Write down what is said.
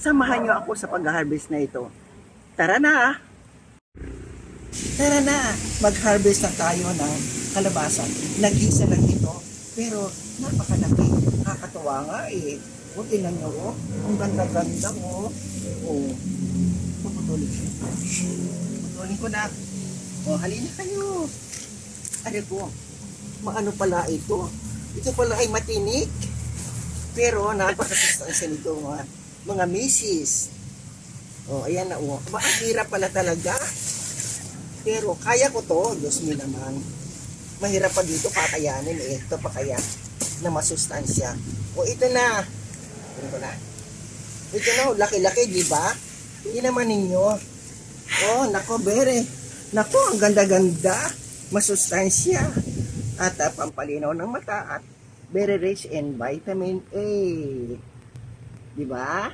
Samahan niyo ako sa pag-harvest na ito. Tara na! Tara na! Mag-harvest na tayo ng kalabasa. Nag-isa lang ito, pero napakalaki. Nakakatuwa nga eh. O, tingnan niyo, oh. Ang ganda-ganda, oh. Oh. Puputulin ko. Puputulin ko na. Oh, halina kayo. Ano po? Maano pala ito? Ito pala ay matinik. Pero napakasustansya nito mga misis. Oh, ayan na, oh. Ang hirap pala talaga. Pero kaya ko to, Diyos mo naman. Mahirap pa dito kakayanin eh. Ito pa kaya na masustansya. O ito na. Ito na. Ito na, laki-laki, di ba? Hindi naman ninyo. Oh, nako, bere. Nako, ang ganda-ganda. Masustansya. At pampalinaw ng mata at very rich in vitamin A. Di ba?